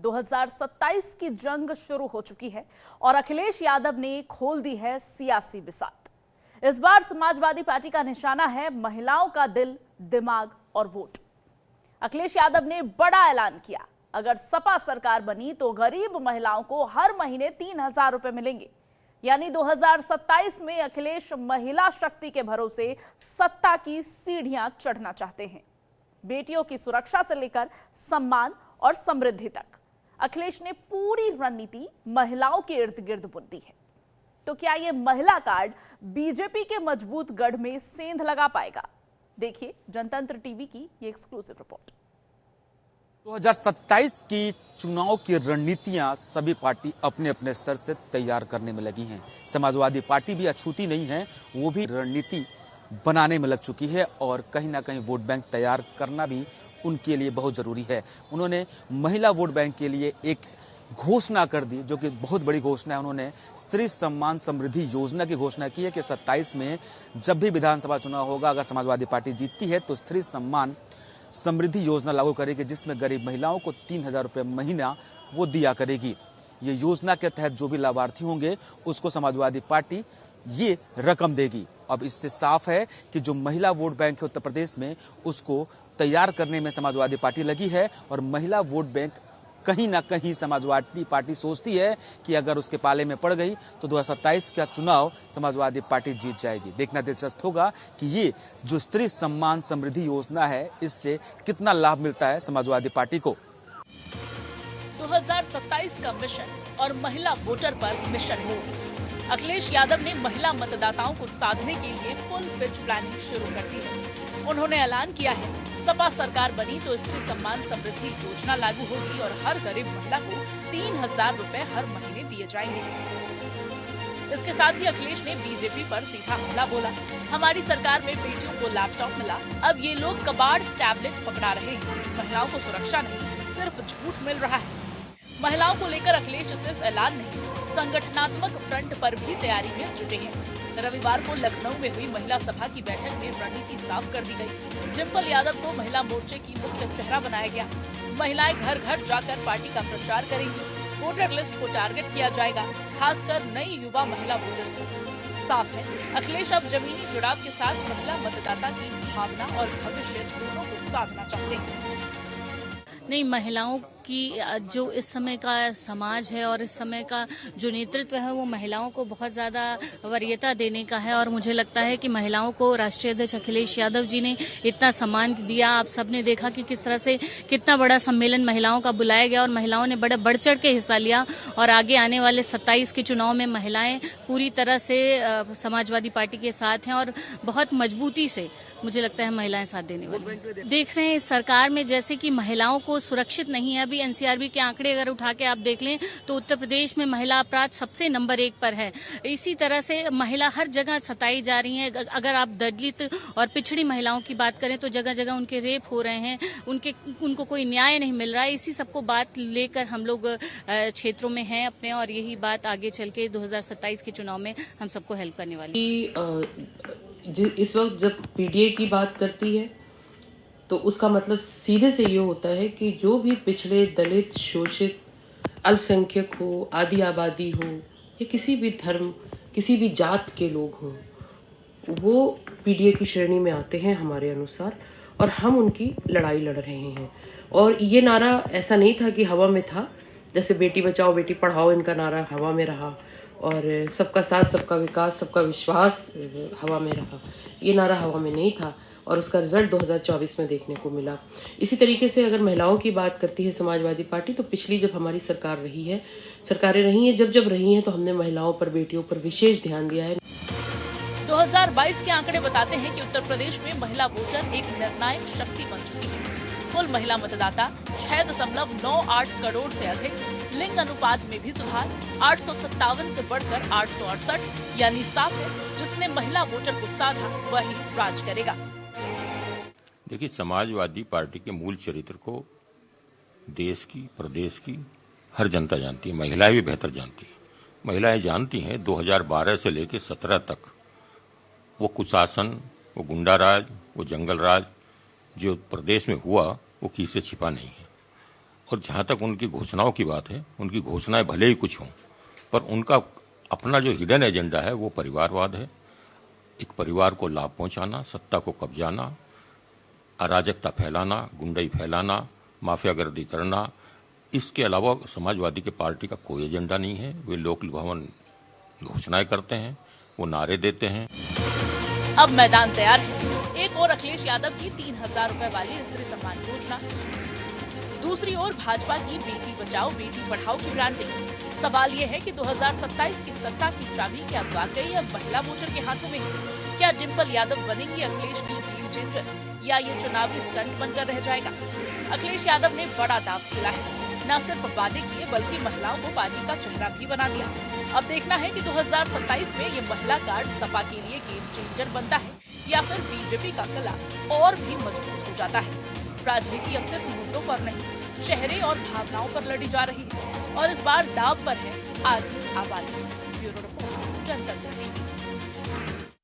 2027 की जंग शुरू हो चुकी है और अखिलेश यादव ने खोल दी है सियासी बिसात। इस बार समाजवादी पार्टी का निशाना है महिलाओं का दिल, दिमाग और वोट। अखिलेश यादव ने बड़ा ऐलान किया, अगर सपा सरकार बनी तो गरीब महिलाओं को हर महीने 3,000 रुपए मिलेंगे। यानी 2027 में अखिलेश महिला शक्ति के भरोसे सत्ता की सीढ़ियां चढ़ना चाहते हैं। बेटियों की सुरक्षा से लेकर सम्मान और समृद्धि तक अखिलेश ने पूरी रणनीति महिलाओं के इर्द गिर्द बुन दी है। तो क्या यह महिला कार्ड बीजेपी के मजबूत गढ़ में सेंध लगा पाएगा? देखिए जनतंत्र टीवी की ये एक्सक्लूसिव रिपोर्ट। 2027 की चुनाव की रणनीतियां सभी पार्टी अपने अपने स्तर से तैयार करने में लगी हैं। समाजवादी पार्टी भी अछूती नहीं है, वो भी रणनीति बनाने में लग चुकी है और कहीं ना कहीं वोट बैंक तैयार करना भी उनके लिए बहुत जरूरी है। उन्होंने महिला वोट बैंक के लिए एक घोषणा कर दी, जो कि बहुत बड़ी घोषणा है। उन्होंने स्त्री सम्मान समृद्धि योजना की घोषणा की है कि 27 में जब भी विधानसभा चुनाव होगा, अगर समाजवादी पार्टी जीतती है तो स्त्री सम्मान समृद्धि योजना लागू करेगी, जिसमें गरीब महिलाओं को 3,000 रुपये महीना वो दिया करेगी। ये योजना के तहत जो भी लाभार्थी होंगे उसको समाजवादी पार्टी ये रकम देगी। अब इससे साफ है कि जो महिला वोट बैंक है उत्तर प्रदेश में, उसको तैयार करने में समाजवादी पार्टी लगी है और महिला वोट बैंक कहीं ना कहीं समाजवादी पार्टी सोचती है कि अगर उसके पाले में पड़ गई तो 2027 का चुनाव समाजवादी पार्टी जीत जाएगी। देखना दिलचस्प होगा कि ये जो स्त्री सम्मान समृद्धि योजना है, इससे कितना लाभ मिलता है समाजवादी पार्टी को। 2027 का मिशन और महिला वोटर पर मिशन मोड। अखिलेश यादव ने महिला मतदाताओं को साधने के लिए फुल पिच प्लानिंग शुरू कर दी है। उन्होंने ऐलान किया है, सपा सरकार बनी तो स्त्री सम्मान समृद्धि योजना लागू होगी और हर गरीब महिला को 3,000 रुपए हर महीने दिए जाएंगे। इसके साथ ही अखिलेश ने बीजेपी पर सीधा हमला बोला। हमारी सरकार में बेटियों को लैपटॉप मिला, अब ये लोग कबाड़ टैबलेट पकड़ा रहे हैं। महिलाओं को सुरक्षा नहीं, सिर्फ झूठ मिल रहा है। महिलाओं को लेकर अखिलेश सिर्फ ऐलान नहीं, संगठनात्मक फ्रंट पर भी तैयारी में जुटे हैं। रविवार को लखनऊ में हुई महिला सभा की बैठक में रणनीति साफ कर दी गई। डिंपल यादव को महिला मोर्चे की मुख्य चेहरा बनाया गया। महिलाएं घर घर जाकर पार्टी का प्रचार करेंगी। वोटर लिस्ट को टारगेट किया जाएगा, खासकर नई युवा महिला वोटर्स को। साफ है, अखिलेश अब जमीनी जुड़ाव के साथ महिला मतदाता की भावना और भविष्य दोनों को साधना चाहते हैं। नहीं, महिलाओं की जो इस समय का समाज है और इस समय का जो नेतृत्व है वो महिलाओं को बहुत ज़्यादा वरीयता देने का है और मुझे लगता है कि महिलाओं को राष्ट्रीय अध्यक्ष अखिलेश यादव जी ने इतना सम्मान दिया। आप सबने देखा कि किस तरह से कितना बड़ा सम्मेलन महिलाओं का बुलाया गया और महिलाओं ने बड़े बढ़ चढ़ के हिस्सा लिया और आगे आने वाले 27 के चुनाव में महिलाएं पूरी तरह से समाजवादी पार्टी के साथ हैं और बहुत मजबूती से मुझे लगता है महिलाएं साथ देने वाली। देख रहे हैं इस सरकार में जैसे कि महिलाओं को सुरक्षित नहीं है। अभी एनसीआरबी के आंकड़े अगर उठा के आप देख लें तो उत्तर प्रदेश में महिला अपराध सबसे नंबर 1 पर है। इसी तरह से महिला हर जगह सताई जा रही है। अगर आप दलित और पिछड़ी महिलाओं की बात करें तो जगह जगह उनके रेप हो रहे हैं, उनको कोई न्याय नहीं मिल रहा है। इसी सबको बात लेकर हम लोग क्षेत्रों में हैं अपने और यही बात आगे चल के 2027 के चुनाव में हम सबको हेल्प करने वाली। इस वक्त जब पीडीए की बात करती है तो उसका मतलब सीधे से ये होता है कि जो भी पिछड़े, दलित, शोषित, अल्पसंख्यक हो, आदि आबादी हो या किसी भी धर्म, किसी भी जात के लोग हों, वो पीडीए की श्रेणी में आते हैं हमारे अनुसार और हम उनकी लड़ाई लड़ रहे हैं। और ये नारा ऐसा नहीं था कि हवा में था, जैसे बेटी बचाओ बेटी पढ़ाओ इनका नारा हवा में रहा और सबका साथ सबका विकास सबका विश्वास हवा में रहा। ये नारा हवा में नहीं था और उसका रिजल्ट 2024 में देखने को मिला। इसी तरीके से अगर महिलाओं की बात करती है समाजवादी पार्टी तो पिछली जब हमारी सरकारें रही हैं, जब रही हैं तो हमने महिलाओं पर, बेटियों पर विशेष ध्यान दिया है। 2022 के आंकड़े बताते हैं कि उत्तर प्रदेश में महिला वोटर एक निर्णायक शक्ति बन चुकी है। कुल महिला मतदाता 6.98 करोड़ से अधिक, लिंग अनुपात में भी सुधार 857 से बढ़कर 868, यानी साफ है जिसने महिला वोटर को साधा वही राज करेगा। देखिए, समाजवादी पार्टी के मूल चरित्र को देश की, प्रदेश की हर जनता जानती है, महिलाएं भी बेहतर जानती है। महिलाएं जानती हैं 2012 से लेकर 17 तक वो कुशासन, वो गुंडाराज, वो जंगल राज जो प्रदेश में हुआ वो किसी से छिपा नहीं है और जहां तक उनकी घोषणाओं की बात है, उनकी घोषणाएं भले ही कुछ हों, पर उनका अपना जो हिडन एजेंडा है वो परिवारवाद है। एक परिवार को लाभ पहुंचाना, सत्ता को कब्जाना, अराजकता फैलाना, गुंडाई फैलाना, माफियागर्दी करना। इसके अलावा समाजवादी की पार्टी का कोई एजेंडा नहीं है। वे लोक लुभावन घोषणाएं करते हैं, वो नारे देते हैं। अब मैदान तैयार है। एक और अखिलेश यादव की 3,000 रुपए वाली स्त्री सम्मान योजना, दूसरी ओर भाजपा की बेटी बचाओ बेटी पढ़ाओ की ब्रांडिंग। सवाल ये है कि 2027 की सत्ता की चाबी क्या वाकई अब महिला वोटर के हाथों में है? क्या डिंपल यादव बनेगी अखिलेश की गेम चेंजर, या ये चुनावी स्टंट बनकर रह जाएगा? अखिलेश यादव ने बड़ा दांव खेला है, न सिर्फ वादे किए बल्कि महिलाओं को पार्टी का चेहरा भी बना दिया। अब देखना है कि 2027 में ये महिला कार्ड सपा के लिए गेम चेंजर बनता है या फिर बीजेपी का गला और भी मजबूत हो जाता है। राजनीति अब सिर्फ मुद्दों पर नहीं, चेहरे और भावनाओं पर लड़ी जा रही है और इस बार दाव पर है आधी आबादी। ब्यूरो रिपोर्ट, जनतंत्र टीवी।